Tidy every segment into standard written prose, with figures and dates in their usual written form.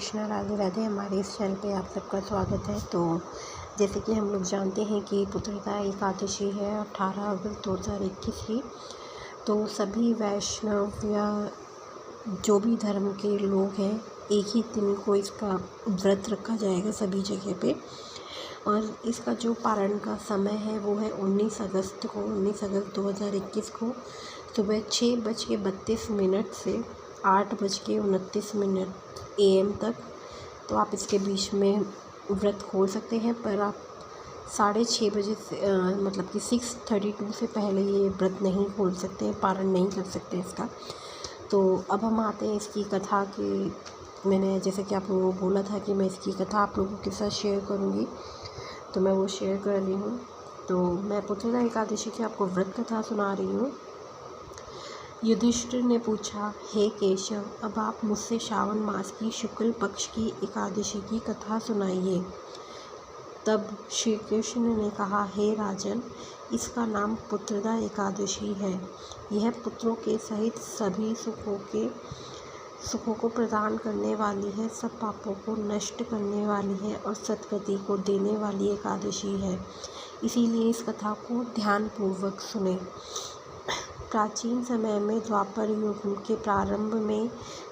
कृष्णा, राधे राधे। हमारे इस चैनल पे आप सबका स्वागत है। तो जैसे कि हम लोग जानते हैं कि पुत्रदा एकादशी है 18 अगस्त 2021 की। तो सभी वैष्णव या जो भी धर्म के लोग हैं, एक ही दिन को इसका व्रत रखा जाएगा सभी जगह पे। और इसका जो पारण का समय है वो है 19 अगस्त 2021 को सुबह 6:32 से 8:29 AM तक। तो आप इसके बीच में व्रत खोल सकते हैं, पर आप 6:30 बजे से मतलब कि 6:32 से पहले ये व्रत नहीं खोल सकते हैं, पारण नहीं कर सकते इसका। तो अब हम आते हैं इसकी कथा की। मैंने जैसे कि आप लोगों को बोला था कि मैं इसकी कथा आप लोगों के साथ शेयर करूँगी, तो मैं वो शेयर कर रही हूँ। तो मैं पुत्रदा एकादशी की आपको व्रत कथा सुना रही हूँ। युधिष्ठिर ने पूछा, हे केशव, अब आप मुझसे श्रावण मास की शुक्ल पक्ष की एकादशी की कथा सुनाइए। तब श्री कृष्ण ने कहा, हे राजन, इसका नाम पुत्रदा एकादशी है। यह पुत्रों के सहित सभी सुखों को प्रदान करने वाली है, सब पापों को नष्ट करने वाली है और सद्गति को देने वाली एकादशी है। इसीलिए इस कथा को ध्यानपूर्वक सुने। प्राचीन समय में द्वापर युग के प्रारंभ में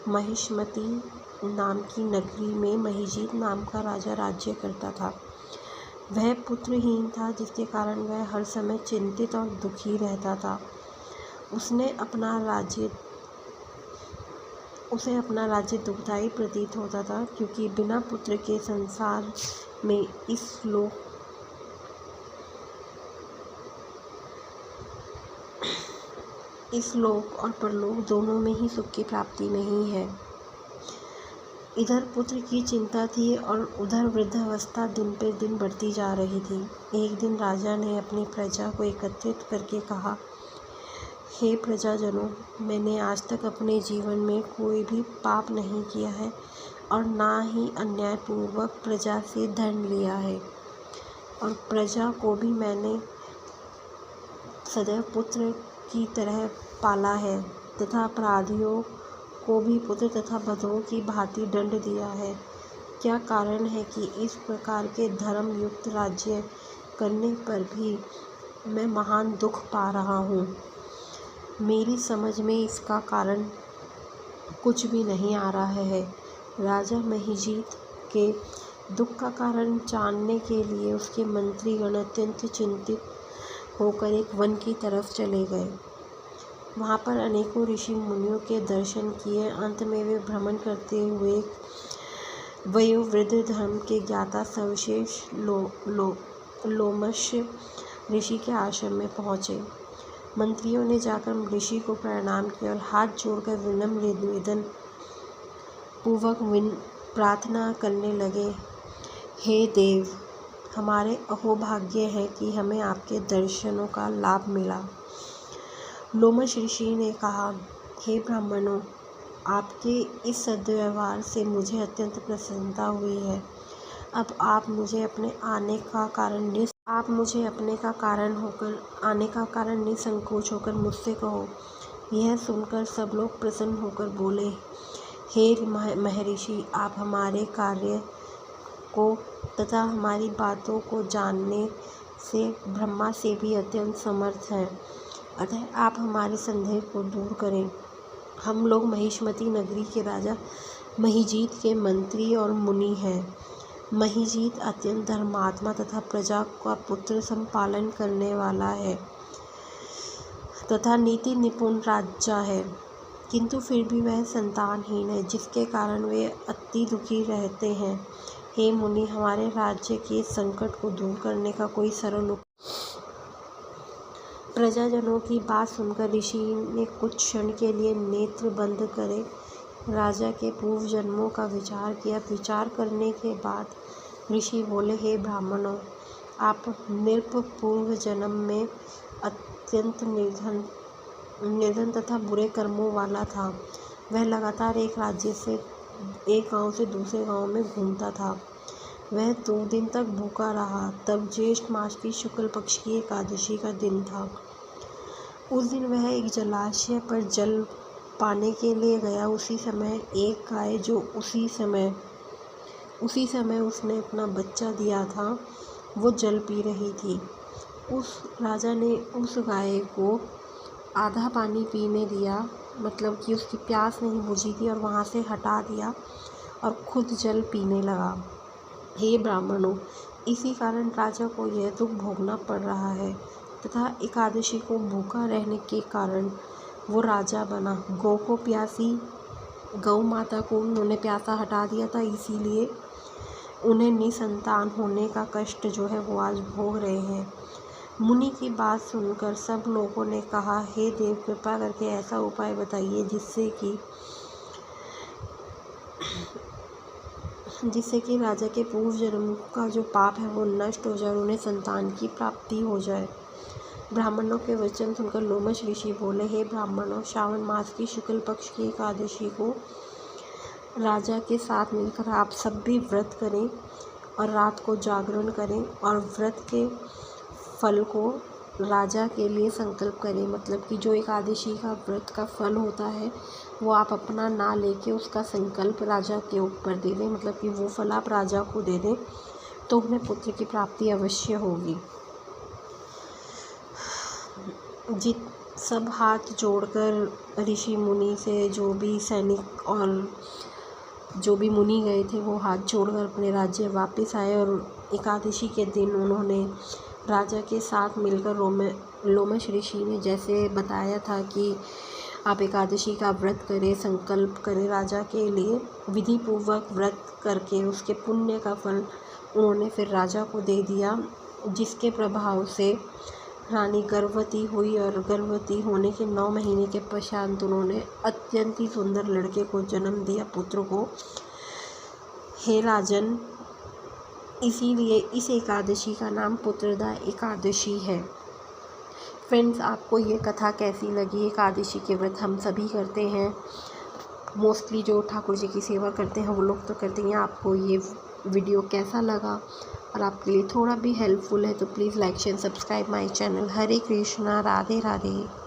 महिष्मती नाम की नगरी में महिजीत नाम का राजा राज्य करता था। वह पुत्रहीन था, जिसके कारण वह हर समय चिंतित और दुखी रहता था। उसे अपना राज्य दुखदायी प्रतीत होता था, क्योंकि बिना पुत्र के संसार में इस लोक और परलोक दोनों में ही सुख की प्राप्ति नहीं है। इधर पुत्र की चिंता थी और उधर वृद्धावस्था दिन पे दिन बढ़ती जा रही थी। एक दिन राजा ने अपनी प्रजा को एकत्रित करके कहा, हे प्रजाजनों, मैंने आज तक अपने जीवन में कोई भी पाप नहीं किया है और ना ही अन्यायपूर्वक प्रजा से धन लिया है, और प्रजा को भी मैंने सदैव पुत्र की तरह पाला है तथा अपराधियों को भी पुत्र तथा बंधुओं की भांति दंड दिया है। क्या कारण है कि इस प्रकार के धर्म युक्त राज्य करने पर भी मैं महान दुख पा रहा हूँ? मेरी समझ में इसका कारण कुछ भी नहीं आ रहा है। राजा महिजीत के दुख का कारण जानने के लिए उसके मंत्रीगण अत्यंत चिंतित होकर एक वन की तरफ चले गए। वहाँ पर अनेकों ऋषि मुनियों के दर्शन किए। अंत में वे भ्रमण करते हुए वयोवृद्ध धर्म के ज्ञाता सर्वश्रेष्ठ लोमश ऋषि के आश्रम में पहुँचे। मंत्रियों ने जाकर ऋषि को प्रणाम किया और हाथ जोड़कर विनम्र निवेदन पूर्वक प्रार्थना करने लगे, हे देव, हमारे अहोभाग्य है कि हमें आपके दर्शनों का लाभ मिला। लोमश ऋषि ने कहा, हे ब्राह्मणों, आपके इस सद्व्यवहार से मुझे अत्यंत प्रसन्नता हुई है। अब आप मुझे अपने आने का कारण निसंकोच होकर मुझसे कहो। यह सुनकर सब लोग प्रसन्न होकर बोले, हे महर्षि, आप हमारे कार्य को तथा हमारी बातों को जानने से ब्रह्मा से भी अत्यंत समर्थ हैं, अतः आप हमारे संदेह को दूर करें। हम लोग महिष्मती नगरी के राजा महिजीत के मंत्री और मुनि हैं। महिजीत अत्यंत धर्मात्मा तथा प्रजा का पुत्र संपालन करने वाला है तथा नीति निपुण राजा है, किंतु फिर भी वह संतानहीन है, जिसके कारण वे अति दुखी रहते हैं। हे मुनि, हमारे राज्य के संकट को दूर करने का कोई सरल उपाय। प्रजाजनों की बात सुनकर ऋषि ने कुछ क्षण के लिए नेत्र बंद करे राजा के पूर्व जन्मों का विचार किया। विचार करने के बाद ऋषि बोले, हे ब्राह्मणों, आप नृप पूर्व जन्म में अत्यंत निर्धन तथा बुरे कर्मों वाला था। वह लगातार एक गांव से दूसरे गांव में घूमता था। वह 2 दिन तक भूखा रहा। तब ज्येष्ठ मास की शुक्ल पक्ष की एकादशी का दिन था। उस दिन वह एक जलाशय पर जल पाने के लिए गया। उसी समय एक गाय, जो उसी समय उसी समय उसने अपना बच्चा दिया था, वो जल पी रही थी। उस राजा ने उस गाय को आधा पानी पीने दिया, मतलब कि उसकी प्यास नहीं बुझी थी, और वहाँ से हटा दिया और खुद जल पीने लगा। हे ब्राह्मणों, इसी कारण राजा को यह दुख भोगना पड़ रहा है तथा एकादशी को भूखा रहने के कारण वो राजा बना। गौ माता को उन्होंने प्यासा हटा दिया था, इसीलिए उन्हें निसंतान होने का कष्ट जो है वो आज भोग रहे हैं। मुनि की बात सुनकर सब लोगों ने कहा, हे देव, कृपा करके ऐसा उपाय बताइए जिससे कि राजा के पूर्व जन्म का जो पाप है वो नष्ट हो जाए और उन्हें संतान की प्राप्ति हो जाए। ब्राह्मणों के वचन सुनकर लोमश ऋषि बोले, हे ब्राह्मणों, श्रावण मास की शुक्ल पक्ष की एकादशी को राजा के साथ मिलकर आप सब भी व्रत करें और रात को जागरण करें और व्रत के फल को राजा के लिए संकल्प करें। मतलब कि जो एकादशी का व्रत का फल होता है वो आप अपना ना लेके उसका संकल्प राजा के ऊपर दे दें, मतलब कि वो फल आप राजा को दे दें, तो उन्हें पुत्र की प्राप्ति अवश्य होगी। सब हाथ जोड़कर ऋषि मुनि से जो भी सैनिक और जो भी मुनि गए थे वो हाथ जोड़कर अपने राज्य वापस आए और एकादशी के दिन उन्होंने राजा के साथ मिलकर लोमश ऋषि ने जैसे बताया था कि आप एकादशी का व्रत करें, संकल्प करें राजा के लिए, विधि पूर्वक व्रत करके उसके पुण्य का फल उन्होंने फिर राजा को दे दिया, जिसके प्रभाव से रानी गर्भवती हुई और गर्भवती होने के 9 महीने के पश्चात उन्होंने अत्यंत ही सुंदर लड़के को जन्म दिया, पुत्र को। हे राजन, इसीलिए इस एकादशी का नाम पुत्रदा एकादशी है। फ्रेंड्स, आपको ये कथा कैसी लगी? एकादशी के व्रत हम सभी करते हैं, मोस्टली जो ठाकुर जी की सेवा करते हैं वो लोग तो करते हैं। आपको ये वीडियो कैसा लगा और आपके लिए थोड़ा भी हेल्पफुल है तो please like share subscribe my channel. Hare Krishna, Radhe Radhe.